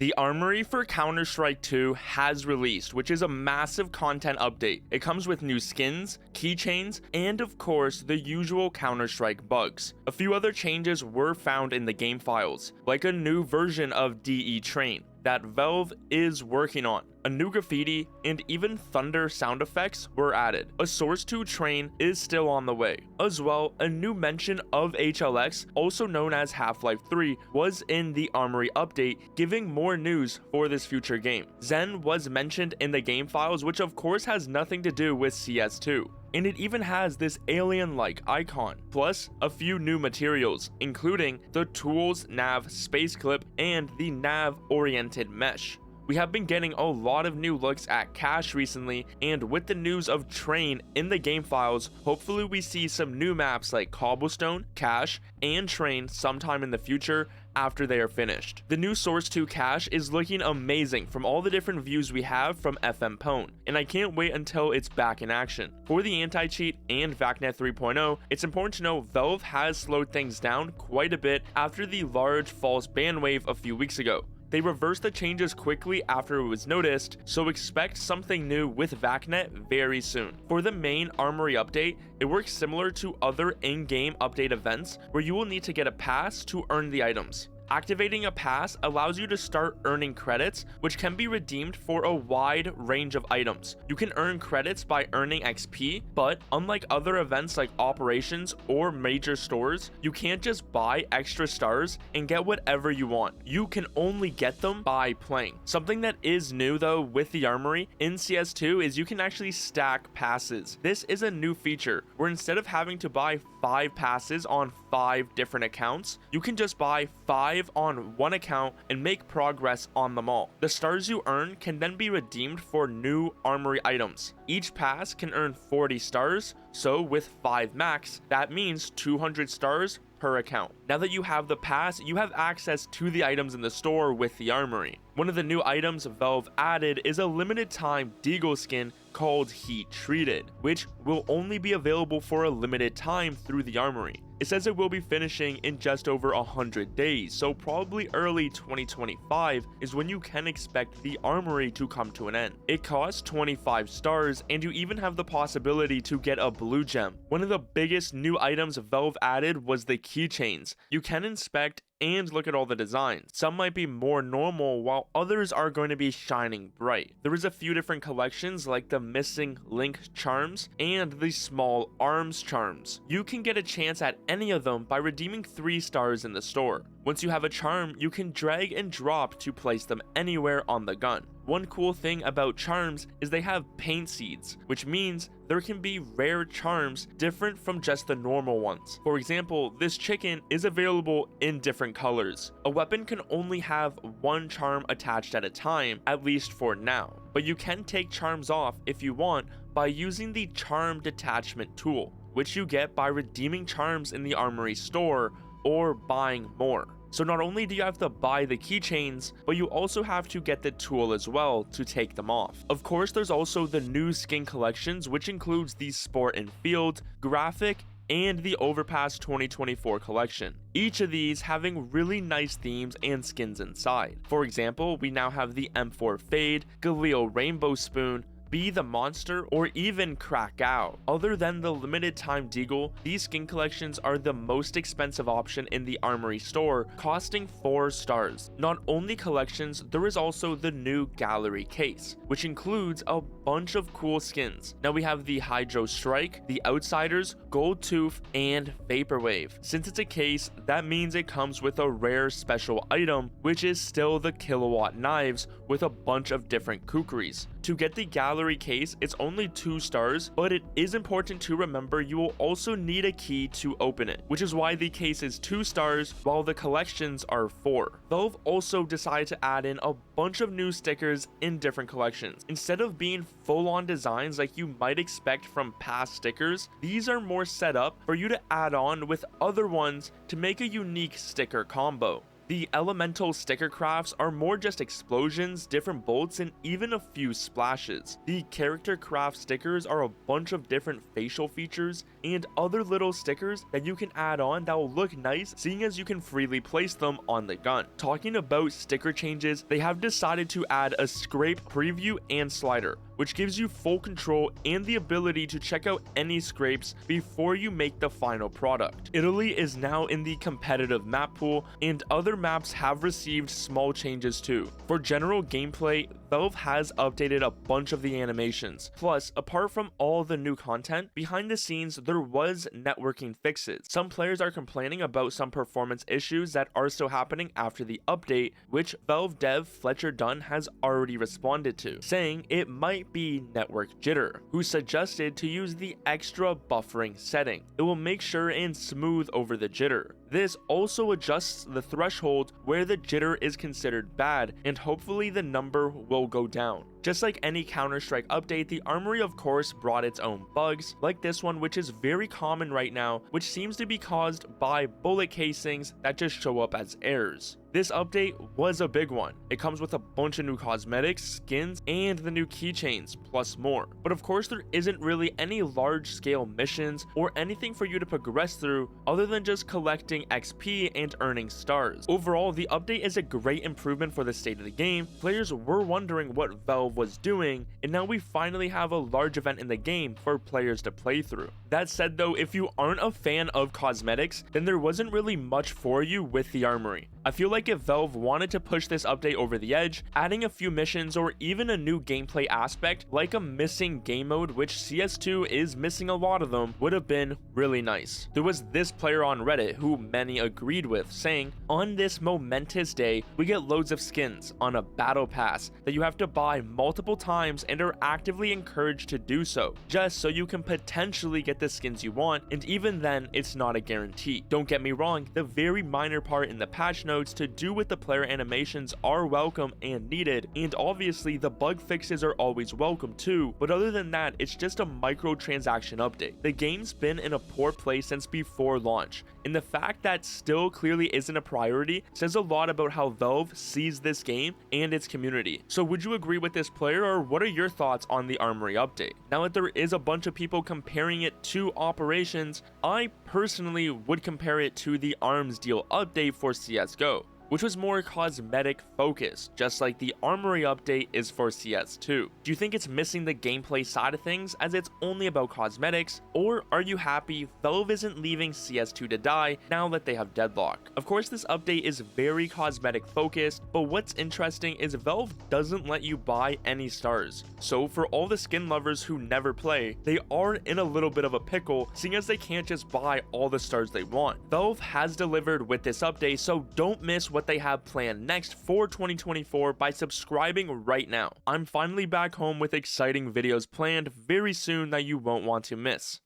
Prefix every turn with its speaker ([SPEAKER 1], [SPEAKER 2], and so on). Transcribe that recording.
[SPEAKER 1] The Armory for Counter-Strike 2 has released, which is a massive content update. It comes with new skins, keychains, and of course, the usual Counter-Strike bugs. A few other changes were found in the game files, like a new version of DE Train that Valve is working on. A new graffiti and even thunder sound effects were added. A Source 2 train is still on the way. As well, a new mention of HLX, also known as Half-Life 3, was in the Armory update, giving more news for this future game. Zen was mentioned in the game files, which of course has nothing to do with CS2. And it even has this alien-like icon, plus a few new materials, including the Tools Nav Space Clip and the Nav Oriented Mesh. We have been getting a lot of new looks at Cache recently, and with the news of Train in the game files, hopefully we see some new maps like Cobblestone, Cache, and Train sometime in the future after they are finished. The new Source 2 Cache is looking amazing from all the different views we have from FM Pwn, and I can't wait until it's back in action. For the anti-cheat and VACnet 3.0, it's important to know Valve has slowed things down quite a bit after the large false ban wave a few weeks ago. They reversed the changes quickly after it was noticed, so expect something new with VACnet very soon. For the main Armory update, it works similar to other in-game update events where you will need to get a pass to earn the items. Activating a pass allows you to start earning credits, which can be redeemed for a wide range of items. You can earn credits by earning XP, but unlike other events like operations or major stores, you can't just buy extra stars and get whatever you want. You can only get them by playing. Something that is new though with the Armory in CS2 is you can actually stack passes. This is a new feature where instead of having to buy 5 passes on 5 different accounts, you can just buy 5 on one account and make progress on them all. The stars you earn can then be redeemed for new Armory items. Each pass can earn 40 stars, so with 5 max, that means 200 stars per account. Now that you have the pass, you have access to the items in the store with the Armory. One of the new items Valve added is a limited time deagle skin called Heat Treated, which will only be available for a limited time through the Armory. It says it will be finishing in just over 100 days, so probably early 2025 is when you can expect the Armory to come to an end. It costs 25 stars, and you even have the possibility to get a blue gem. One of the biggest new items Valve added was the keychains. You can inspect and look at all the designs. Some might be more normal while others are going to be shining bright. There is a few different collections like the missing link charms and the small arms charms. You can get a chance at any of them by redeeming 3 stars in the store. Once you have a charm, you can drag and drop to place them anywhere on the gun. One cool thing about charms is they have paint seeds, which means there can be rare charms different from just the normal ones. For example, this chicken is available in different colors. A weapon can only have 1 charm attached at a time, at least for now, but you can take charms off if you want by using the charm detachment tool, which you get by redeeming charms in the Armory store or buying more. So not only do you have to buy the keychains, but you also have to get the tool as well to take them off. Of course, there's also the new skin collections, which includes the Sport and Field, Graphic, and the Overpass 2024 collection. Each of these having really nice themes and skins inside. For example, we now have the M4 Fade, Galil Rainbow Spoon, Be the Monster, or even Krakow. Other than the limited time deagle, these skin collections are the most expensive option in the Armory store, costing 4 stars. Not only collections, there is also the new gallery case, which includes a bunch of cool skins. Now we have the Hydro Strike, the Outsiders, Gold Tooth, and Vaporwave. Since it's a case, that means it comes with a rare special item, which is still the Kilowatt knives with a bunch of different kukris. To get the gallery case, it's only 2 stars, but it is important to remember you will also need a key to open it, which is why the case is 2 stars while the collections are 4. Valve also decided to add in a bunch of new stickers in different collections. Instead of being full-on designs like you might expect from past stickers, these are more set up for you to add on with other ones to make a unique sticker combo. The elemental sticker crafts are more just explosions, different bolts, and even a few splashes. The character craft stickers are a bunch of different facial features and other little stickers that you can add on that will look nice, seeing as you can freely place them on the gun. Talking about sticker changes, they have decided to add a scrape preview and slider, which gives you full control and the ability to check out any scrapes before you make the final product. Italy is now in the competitive map pool, and other maps have received small changes too. For general gameplay, Valve has updated a bunch of the animations. Plus, apart from all the new content, behind the scenes there was networking fixes. Some players are complaining about some performance issues that are still happening after the update, which Valve dev Fletcher Dunn has already responded to, saying it might be network jitter, who suggested to use the extra buffering setting. It will make sure and smooth over the jitter. This also adjusts the threshold where the jitter is considered bad, and hopefully the number will go down. Just like any Counter-Strike update, the Armory of course brought its own bugs, like this one, which is very common right now, which seems to be caused by bullet casings that just show up as errors. This update was a big one. It comes with a bunch of new cosmetics, skins, and the new keychains, plus more. But of course there isn't really any large-scale missions or anything for you to progress through other than just collecting XP and earning stars. Overall, the update is a great improvement for the state of the game. Players were wondering what Valve was doing, and now we finally have a large event in the game for players to play through. That said though, if you aren't a fan of cosmetics, then there wasn't really much for you with the Armory. I feel like if Valve wanted to push this update over the edge, adding a few missions or even a new gameplay aspect like a missing game mode, which CS2 is missing a lot of them, would have been really nice. There was this player on Reddit who many agreed with, saying, "On this momentous day, we get loads of skins on a battle pass that you have to buy multiple times and are actively encouraged to do so, just so you can potentially get the skins you want, and even then, it's not a guarantee." Don't get me wrong, the very minor part in the patch notes to do with the player animations are welcome and needed, and obviously the bug fixes are always welcome too, but other than that, it's just a microtransaction update. The game's been in a poor place since before launch, and the fact that still clearly isn't a priority says a lot about how Valve sees this game and its community. So would you agree with this player, or what are your thoughts on the Armory update? Now that there is a bunch of people comparing it to Operations, I personally would compare it to the Arms deal update for CSGO, which was more cosmetic focused, just like the Armory update is for CS2. Do you think it's missing the gameplay side of things as it's only about cosmetics, or are you happy Valve isn't leaving CS2 to die now that they have Deadlock? Of course, this update is very cosmetic focused, but what's interesting is Valve doesn't let you buy any stars. So for all the skin lovers who never play, they are in a little bit of a pickle, seeing as they can't just buy all the stars they want. Valve has delivered with this update, so don't miss what they have planned next for 2024 by subscribing right now. I'm finally back home with exciting videos planned very soon that you won't want to miss.